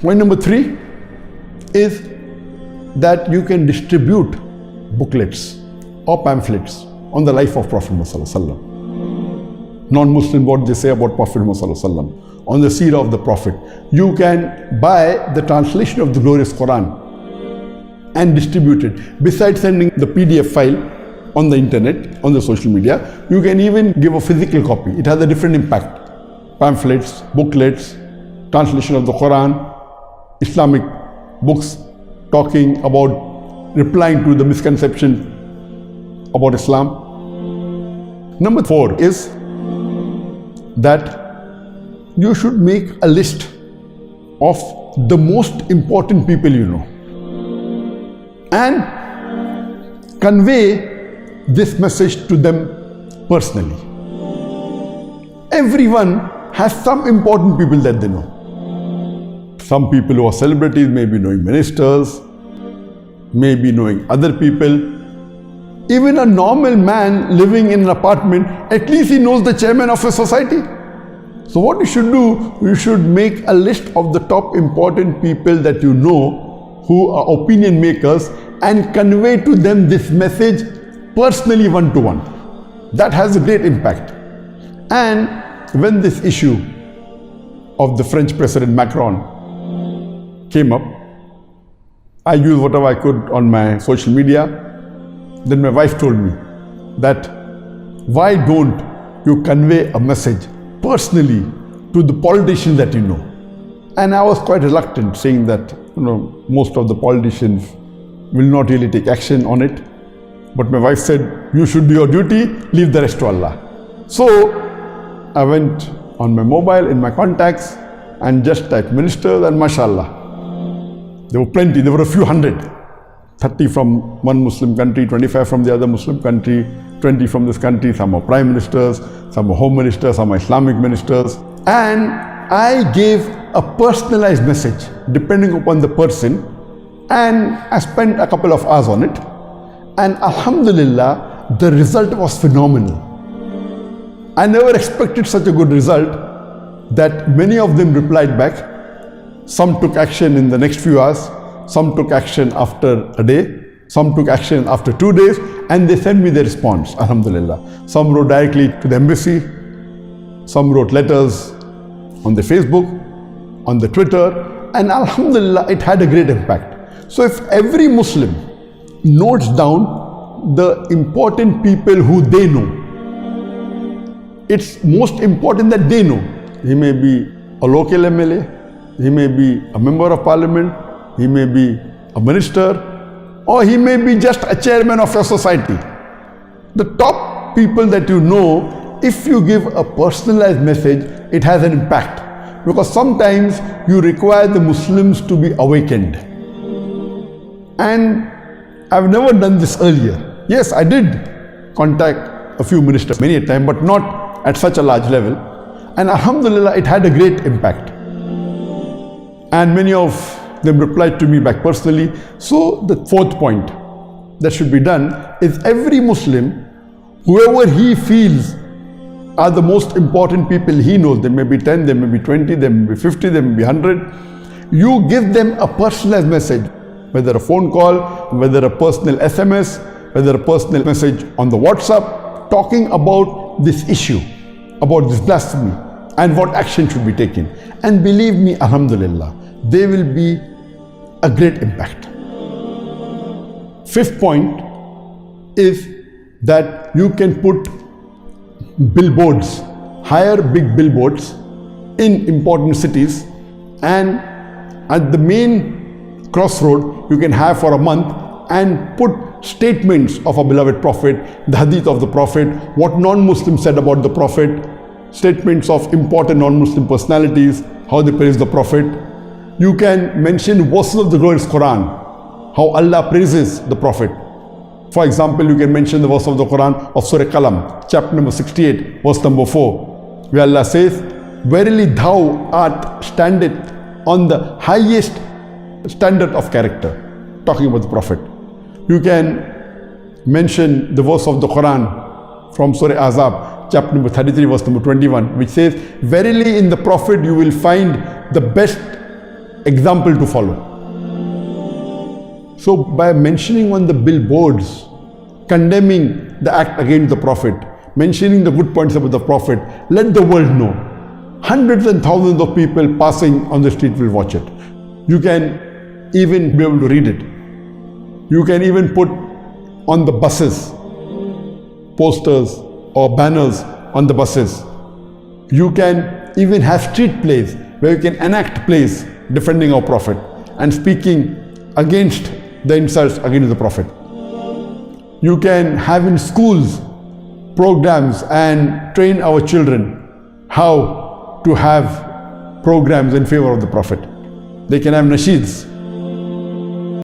Point number 3 is that you can distribute booklets or pamphlets on the life of Prophet Muhammad. Non-Muslim, what they say about Prophet Muhammad, on the seerah of the Prophet. You can buy the translation of the glorious Quran and distribute it. Besides sending the PDF file on the internet, on the social media, you can even give a physical copy. It has a different impact. Pamphlets, booklets, translation of the Quran, Islamic books talking about, replying to the misconception about Islam. Number 4 is that you should make a list of the most important people you know and convey this message to them personally. Everyone has some important people that they know. Some people who are celebrities may be knowing ministers, may be knowing other people. Even a normal man living in an apartment, at least he knows the chairman of a society. So what you should do, you should make a list of the top important people that you know who are opinion makers and convey to them this message personally, one-to-one. That has a great impact. And when this issue of the French President Macron came up, I used whatever I could on my social media. Then my wife told me that why don't you convey a message personally to the politicians that you know? And I was quite reluctant, saying that most of the politicians will not really take action on it. But my wife said, you should do your duty, leave the rest to Allah. So I went on my mobile in my contacts and just typed ministers, and mashallah, there were plenty, there were a few hundred. 30 from one Muslim country, 25 from the other Muslim country, 20 from this country. Some are prime ministers, some are home ministers, some are Islamic ministers. And I gave a personalized message depending upon the person, and I spent a couple of hours on it. And alhamdulillah, the result was phenomenal. I never expected such a good result that many of them replied back. Some took action in the next few hours. Some took action after a day, some took action after 2 days, and they sent me the response, alhamdulillah. Some wrote directly to the embassy, some wrote letters on the Facebook, on the Twitter, and alhamdulillah, it had a great impact. So if every Muslim notes down the important people who they know, it's most important that they know. He may be a local MLA, he may be a member of parliament, he may be a minister, or he may be just a chairman of your society. The top people that you know, if you give a personalized message, it has an impact. Because sometimes you require the Muslims to be awakened. And I've never done this earlier. Yes, I did contact a few ministers many a time, but not at such a large level. And alhamdulillah, it had a great impact. And many of them replied to me back personally. So the 4th point that should be done is every Muslim, whoever he feels are the most important people he knows, there may be 10, there may be 20, there may be 50, there may be 100, you give them a personalized message, whether a phone call, whether a personal SMS, whether a personal message on the WhatsApp, talking about this issue, about this blasphemy and what action should be taken. And believe me, alhamdulillah, there will be a great impact. 5th point is that you can put billboards, hire big billboards in important cities, and at the main crossroad you can have for a month and put statements of our beloved Prophet, the Hadith of the Prophet, what non-Muslims said about the Prophet, statements of important non-Muslim personalities, how they praise the Prophet. You can mention verses of the glorious Quran, how Allah praises the Prophet. For example, you can mention the verse of the Quran of Surah Qalam, chapter number 68, verse number 4, where Allah says, verily thou art standeth on the highest standard of character, talking about the Prophet. You can mention the verse of the Quran from Surah Ahzab, chapter number 33, verse number 21, which says, verily in the Prophet you will find the best example to follow. So by mentioning on the billboards, condemning the act against the Prophet, mentioning the good points about the Prophet, let the world know. Hundreds and thousands of people passing on the street will watch it. You can even be able to read it. You can even put on the buses posters or banners on the buses. You can even have street plays where you can enact plays defending our Prophet and speaking against the insults against the Prophet. You can have in schools programs and train our children how to have programs in favor of the Prophet. They can have nasheeds